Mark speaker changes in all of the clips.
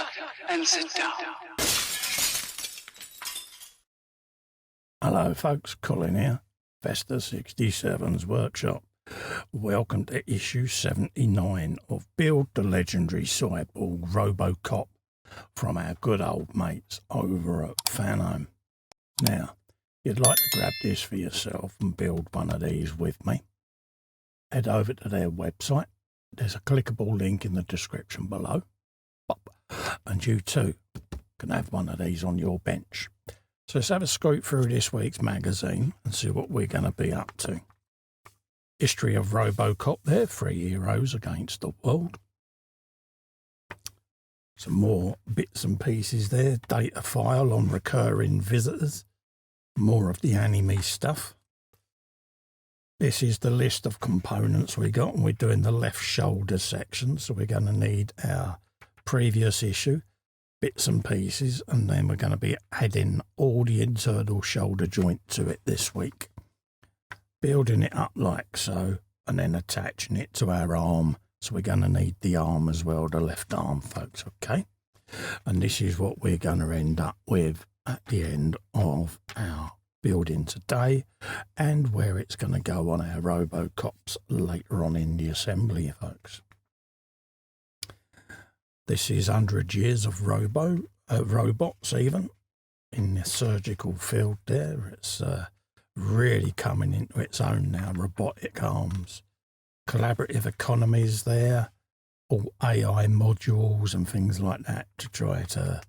Speaker 1: up and sit down.
Speaker 2: Hello folks, Colin here, Vesta 67's workshop. Welcome to issue 79 of Build the Legendary Cyborg RoboCop from our good old mates over at Fanhome. Now, if you'd like to grab this for yourself and build one of these with me, head over to their website. There's a clickable link in the description below. And you too can have one of these on your bench. So let's have a scoot through this week's magazine and see what we're going to be up to. History of RoboCop there, 3 heroes against the world. Some more bits and pieces there. Data file on recurring visitors. More of the anime stuff. This is the list of components we got, and we're doing the left shoulder section. So we're going to need our previous issue, bits and pieces, and then we're going to be adding all the internal shoulder joint to it this week. Building it up like so, and then attaching it to our arm. So we're going to need the arm as well, the left arm, folks, okay? And this is what we're going to end up with at the end of our building today, and where it's going to go on our RoboCops later on in the assembly, folks. This is 100 years of robots even in the surgical field there. It's really coming into its own now. Robotic arms, collaborative economies there, all AI modules and things like that to try to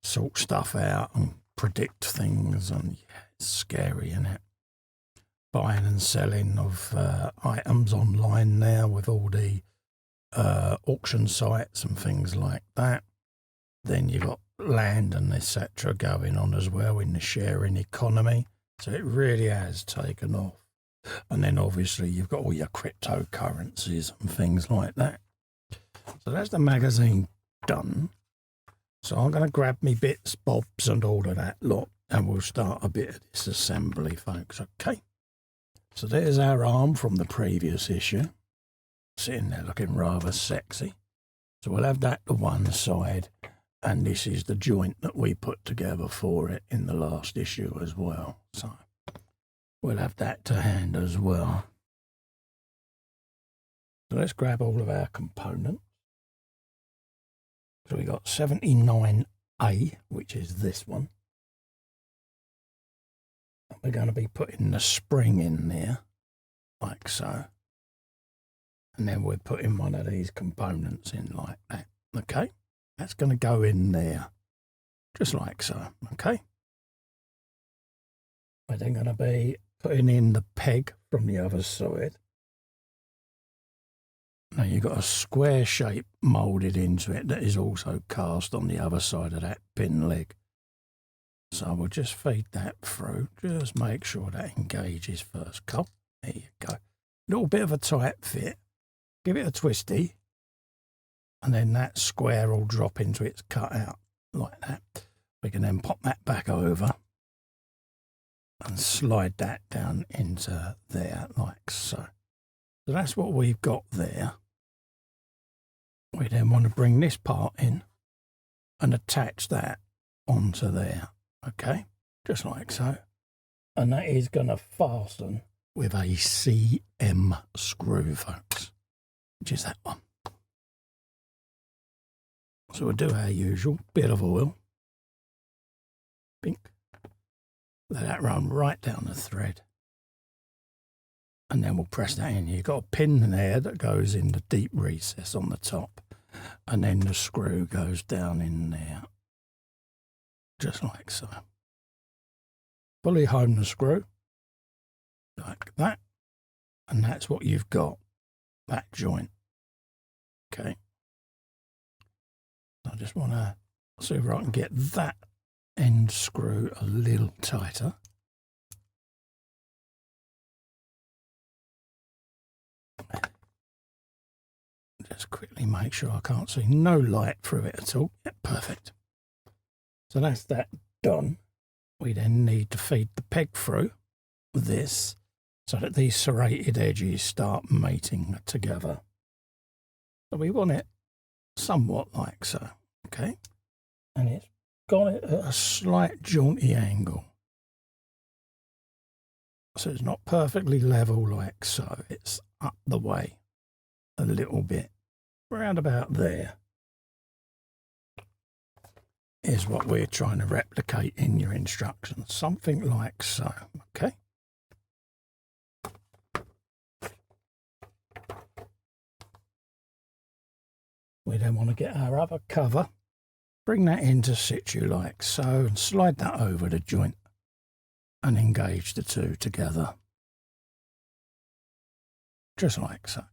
Speaker 2: sort stuff out and predict things. And yeah, it's scary, isn't it? Buying and selling of items online now with all the auction sites and things like that. Then you've got land and etc. going on as well in the sharing economy. So it really has taken off. And then obviously you've got all your cryptocurrencies and things like that. So that's the magazine done. So I'm going to grab me bits, bobs and all of that lot, and we'll start a bit of this assembly, folks, okay? So there's our arm from the previous issue. Sitting there looking rather sexy. So we'll have that to one side, and this is the joint that we put together for it in the last issue as well. So we'll have that to hand as well. So let's grab all of our components. So we got 79A, which is this one. And we're going to be putting the spring in there, like so. And then we're putting one of these components in like that, okay? That's going to go in there, just like so, okay? We're then going to be putting in the peg from the other side. Now you've got a square shape moulded into it that is also cast on the other side of that pin leg. So we'll just feed that through, just make sure that engages first. Cool, there you go. A little bit of a tight fit. Give it a twisty, and then that square will drop into its cutout like that. We can then pop that back over and slide that down into there like so. So that's what we've got there. We then want to bring this part in and attach that onto there, okay? Just like so. And that is going to fasten with a CM screw, folks. Which is that one. So we'll do our usual bit of oil. Bink. Let that run right down the thread. And then we'll press that in. You've got a pin there that goes in the deep recess on the top. And then the screw goes down in there. Just like so. Fully home the screw. Like that. And that's what you've got. That joint. Okay. I just want to see if I can get that end screw a little tighter. Just quickly make sure I can't see no light through it at all. Yep, perfect. So that's that done. We then need to feed the peg through this so that these serrated edges start mating together. So we want it somewhat like so. okay? And it's got it at a slight jaunty angle. So it's not perfectly level like so. It's up the way a little bit. Around about there is what we're trying to replicate in your instructions. Something like so, okay? We then want to get our other cover, bring that into situ like so, and slide that over the joint and engage the two together. Just like so.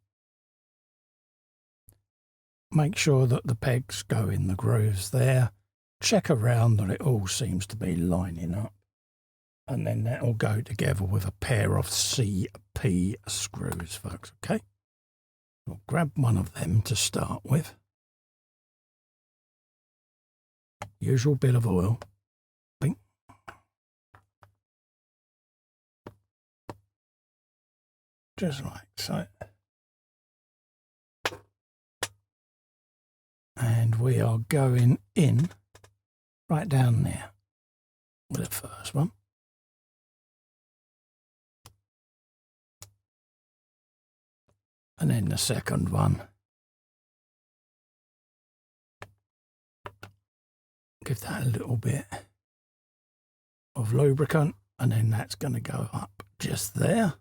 Speaker 2: Make sure that the pegs go in the grooves there. Check around that it all seems to be lining up. And then that will go together with a pair of CP screws, folks, okay? We'll grab one of them to start with. Usual bit of oil. Bing. Just like so. And we are going in right down there with the first one. And then the second one. Give that a little bit of lubricant, and then that's going to go up just there.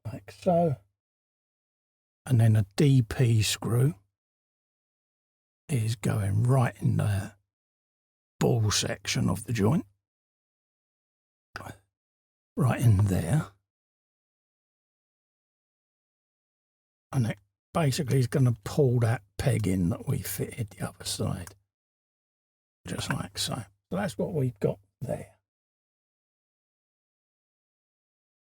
Speaker 2: Like so. And then a DP screw is going right in the ball section of the joint. Right in there. And it basically is going to pull that peg in that we fitted the other side. Just like so. So that's what we've got there.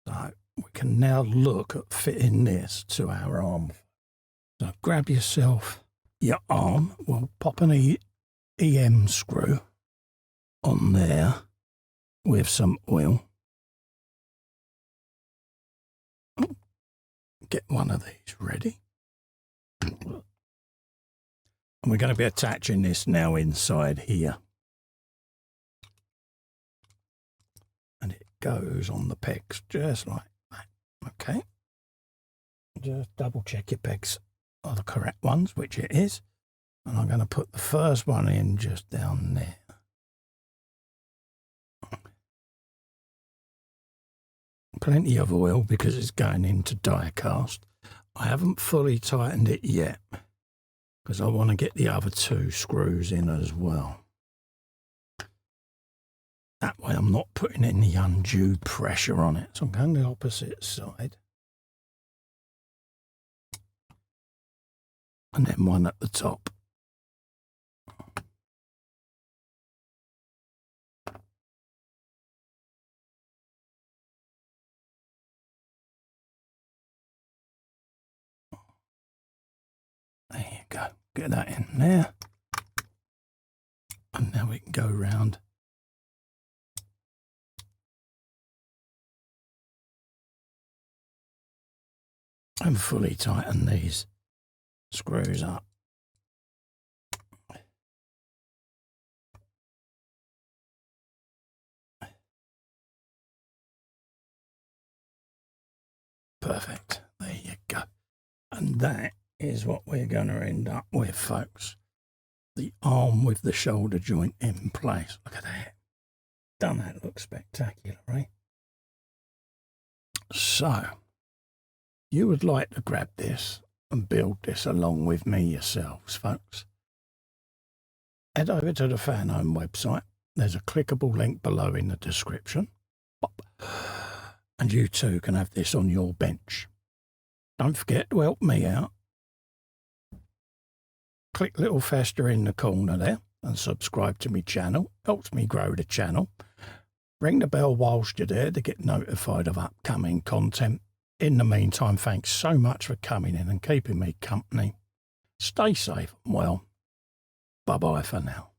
Speaker 2: So we can now look at fitting this to our arm. So grab yourself your arm. We'll pop an EM screw on there with some oil. Get one of these ready. And we're going to be attaching this now inside here. And it goes on the pegs just like that. Okay. Just double check your pegs are the correct ones, which it is. And I'm going to put the first one in just down there. Plenty of oil because it's going into die cast. I haven't fully tightened it yet because I want to get the other two screws in as well. That way I'm not putting any undue pressure on it. So I'm going the opposite side. And then one at the top. There you go. Get that in there. And now we can go round. And fully tighten these screws up. Perfect. There you go. And that is what we're going to end up with, folks. The arm with the shoulder joint in place. Look at that. Don't that look spectacular, right? So, you would like to grab this and build this along with me yourselves, folks. Head over to the Fanhome website. There's a clickable link below in the description. And you too can have this on your bench. Don't forget to help me out. Click little fester in the corner there and subscribe to my channel. Helps me grow the channel. Ring the bell whilst you're there to get notified of upcoming content. In the meantime, thanks so much for coming in and keeping me company. Stay safe and well. Bye-bye for now.